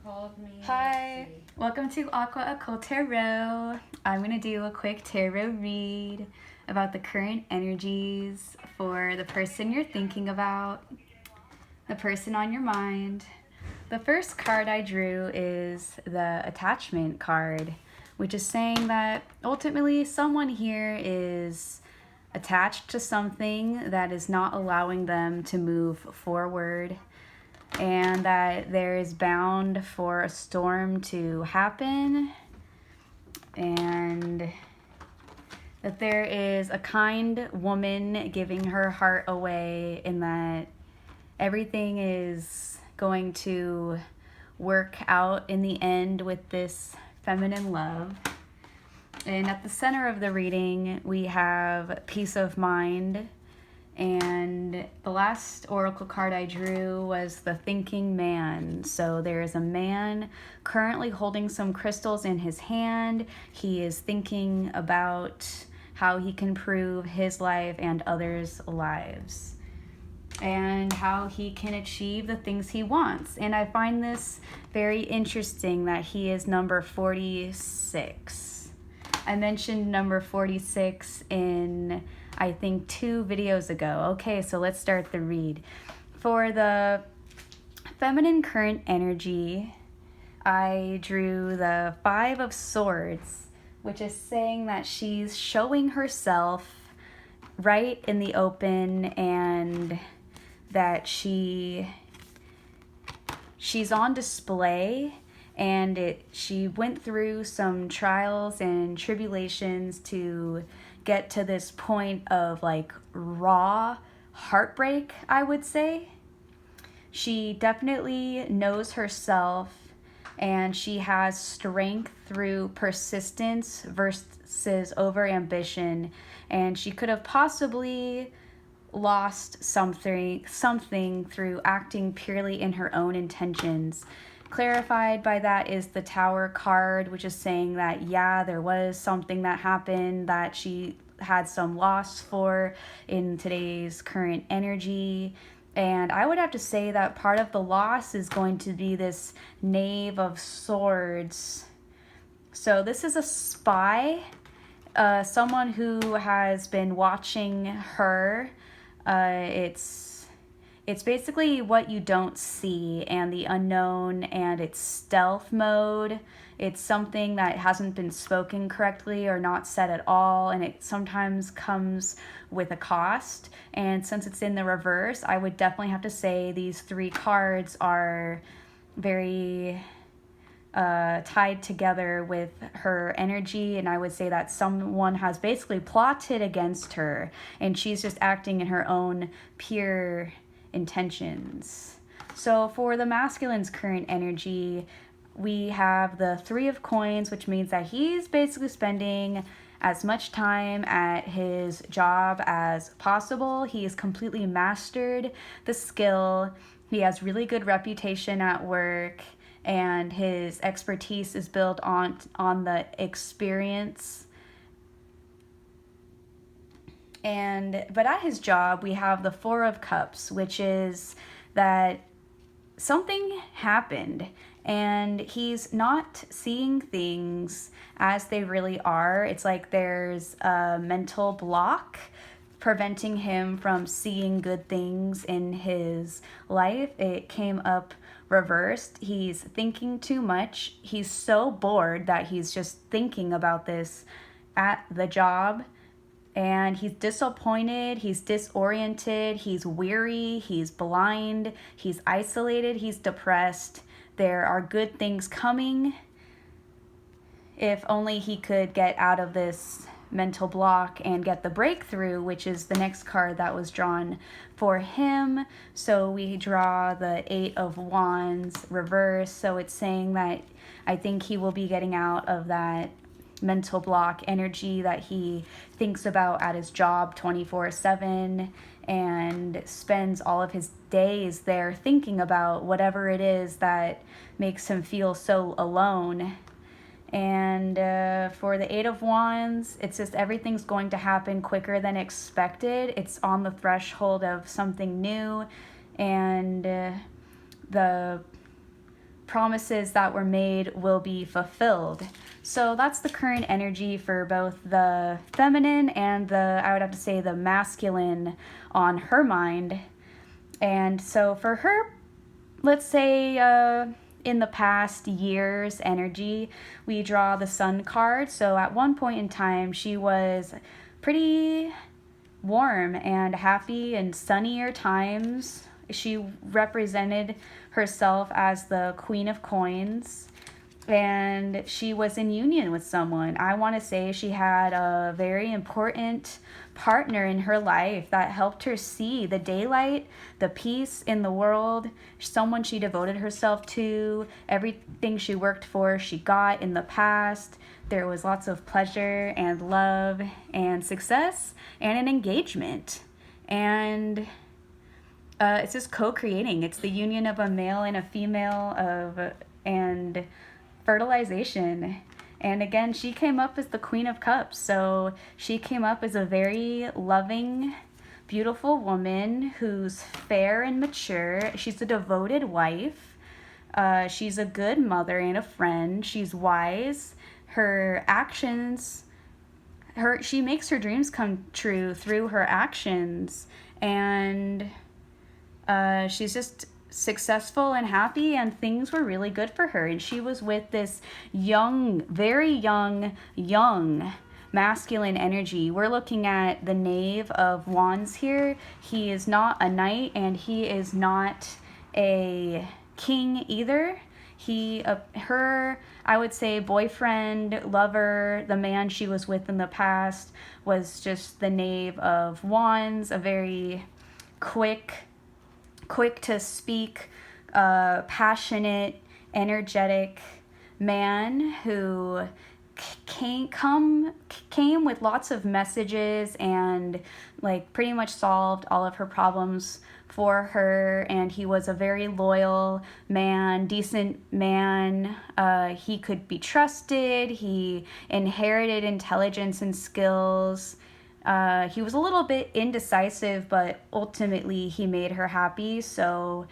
called me. Hi, welcome to Aqua Occult Tarot. I'm going to do a quick tarot read about the current energies for the person you're thinking about, the person on your mind. The first card I drew is the attachment card, which is saying that ultimately someone here is attached to something that is not allowing them to move forward, and that there is bound for a storm to happen, and that there is a kind woman giving her heart away, and that everything is going to work out in the end with this feminine love. And at the center of the reading, we have peace of mind. And the last oracle card I drew was the thinking man. So there is a man currently holding some crystals in his hand. He is thinking about how he can improve his life and others' lives, and how he can achieve the things he wants. And I find this very interesting that he is number 46. I mentioned number 46 in, I think, 2 videos ago. Okay, so let's start the read. For the feminine current energy, I drew the 5 of Swords, which is saying that she's showing herself right in the open, and that she's on display, and she went through some trials and tribulations to get to this point of like raw heartbreak, I would say. She definitely knows herself, and she has strength through persistence versus over ambition, and she could have possibly lost something through acting purely in her own intentions. Clarified by that is the Tower card, which is saying that, yeah, there was something that happened that she had some loss for in today's current energy. And I would have to say that part of the loss is going to be this Knave of Swords. So this is a spy, someone who has been watching her. It's basically what you don't see and the unknown, and it's stealth mode. It's something that hasn't been spoken correctly or not said at all, and it sometimes comes with a cost. And since it's in the reverse, I would definitely have to say these 3 cards are very tied together with her energy, and I would say that someone has basically plotted against her, and she's just acting in her own pure intentions. So for the masculine's current energy, we have the 3 of Coins, which means that he's basically spending as much time at his job as possible. He has completely mastered the skill. He has really good reputation at work, and his expertise is built on the experience. But at his job, we have the 4 of Cups, which is that something happened, and he's not seeing things as they really are. It's like there's a mental block preventing him from seeing good things in his life. It came up reversed. He's thinking too much. He's so bored that he's just thinking about this at the job, and he's disappointed, he's disoriented, he's weary, he's blind, he's isolated, he's depressed. There are good things coming if only he could get out of this mental block and get the breakthrough, which is the next card that was drawn for him. So we draw the 8 of Wands reverse. So it's saying that I think he will be getting out of that mental block energy that he thinks about at his job 24/7 and spends all of his days there thinking about whatever it is that makes him feel so alone. And for the 8 of Wands, it's just everything's going to happen quicker than expected. It's on the threshold of something new, and the promises that were made will be fulfilled. So that's the current energy for both the feminine and I would have to say the masculine on her mind. And so for her, let's say in the past year's energy, we draw the Sun card. So at one point in time, she was pretty warm and happy in sunnier times. She represented herself as the Queen of Coins, and she was in union with someone. I want to say she had a very important partner in her life that helped her see the daylight, the peace in the world, someone she devoted herself to, everything she worked for, she got in the past. There was lots of pleasure and love and success and an engagement. And it's just co-creating. It's the union of a male and a female and fertilization. And again, she came up as the Queen of Cups. So she came up as a very loving, beautiful woman who's fair and mature. She's a devoted wife. She's a good mother and a friend. She's wise. Her actions, she makes her dreams come true through her actions. And she's just successful and happy, and things were really good for her. And she was with this young, very young masculine energy. We're looking at the Knave of Wands here. He is not a knight, and he is not a king either. Her, I would say, boyfriend, lover, the man she was with in the past was just the Knave of Wands, a very quick to speak, passionate, energetic man who came with lots of messages and like pretty much solved all of her problems for her. And he was a very loyal man, decent man. He could be trusted. He inherited intelligence and skills. He was a little bit indecisive, but ultimately he made her happy, so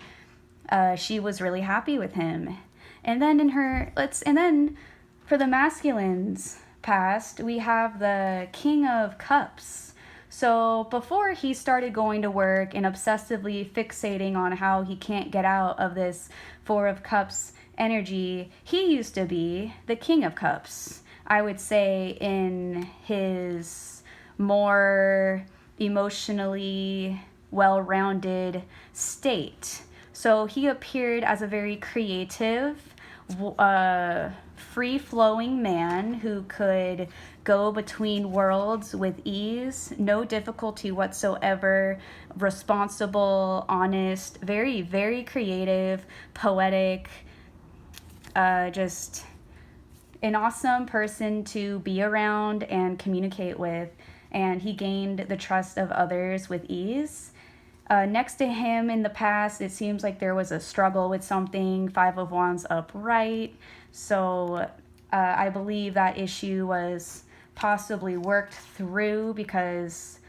she was really happy with him. And then for the masculines past, we have the King of Cups. So before he started going to work and obsessively fixating on how he can't get out of this Four of Cups energy, he used to be the King of Cups. I would say in his more emotionally well-rounded state. So he appeared as a very creative, free-flowing man who could go between worlds with ease, no difficulty whatsoever, responsible, honest, very, very creative, poetic, just an awesome person to be around and communicate with. And he gained the trust of others with ease. Next to him in the past, it seems like there was a struggle with something, Five of Wands upright. So I believe that issue was possibly worked through because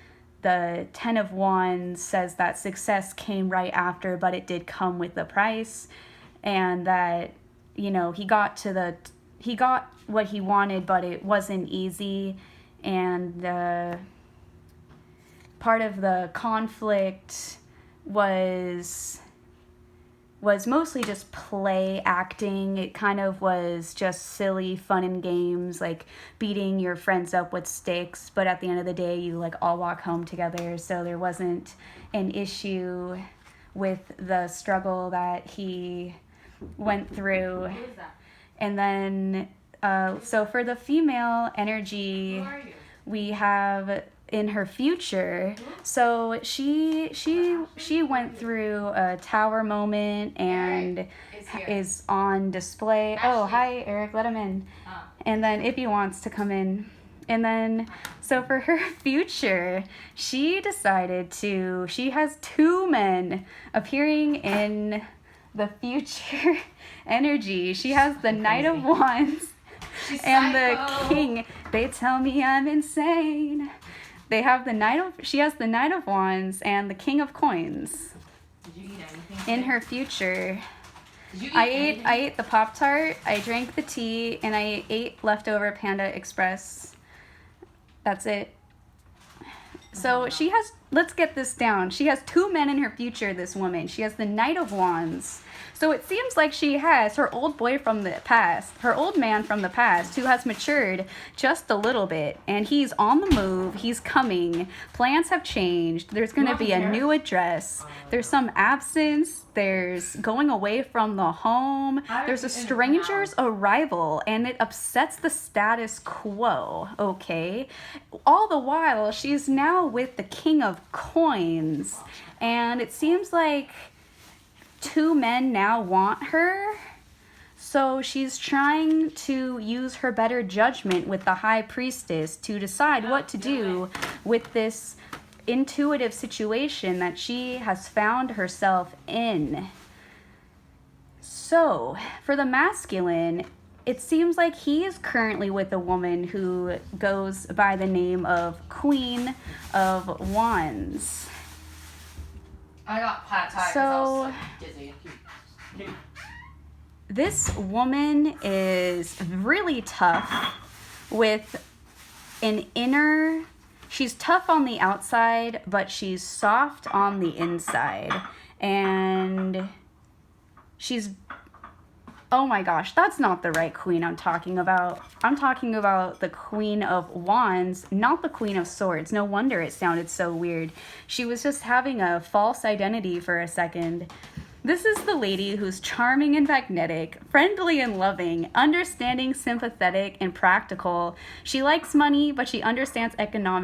the Ten of Wands says that success came right after, but it did come with a price. And that, he got what he wanted, but it wasn't easy. And part of the conflict was mostly just play acting. It kind of was just silly fun and games, like beating your friends up with sticks, but at the end of the day you like all walk home together. So there wasn't an issue with the struggle that he went through. Who is that? And then so for the female energy, we have in her future. So she went through a tower moment and is on display. Oh, hi Eric, let him in. And then if he wants to come in. And then so for her future, she has two men appearing in the future energy. She has the Knight of Wands and the King. They tell me I'm insane. She has the Knight of Wands and the King of Coins Did you eat anything in her future. Did you eat I ate the Pop-Tart, I drank the tea, and I ate leftover Panda Express. That's it. So she has, let's get this down. She has 2 men in her future, this woman. She has the Knight of Wands. So it seems like she has her old boy from the past, her old man from the past, who has matured just a little bit. And he's on the move. He's coming. Plans have changed. There's going to be a new address. There's some absence. There's going away from the home. There's a stranger's arrival. And it upsets the status quo, okay? All the while, she's now with the King of Coins. And it seems like 2 men now want her, so she's trying to use her better judgment with the High Priestess to decide what to do with this intuitive situation that she has found herself in. So, for the masculine, it seems like he is currently with a woman who goes by the name of Queen of Wands. I got pad thai because So, I was dizzy. this woman is really tough with an inner, she's tough on the outside, but she's soft on the inside. And she's, oh my gosh, that's not the right queen I'm talking about. I'm talking about the Queen of Wands, not the Queen of Swords. No wonder it sounded so weird. She was just having a false identity for a second. This is the lady who's charming and magnetic, friendly and loving, understanding, sympathetic, and practical. She likes money, but she understands economics.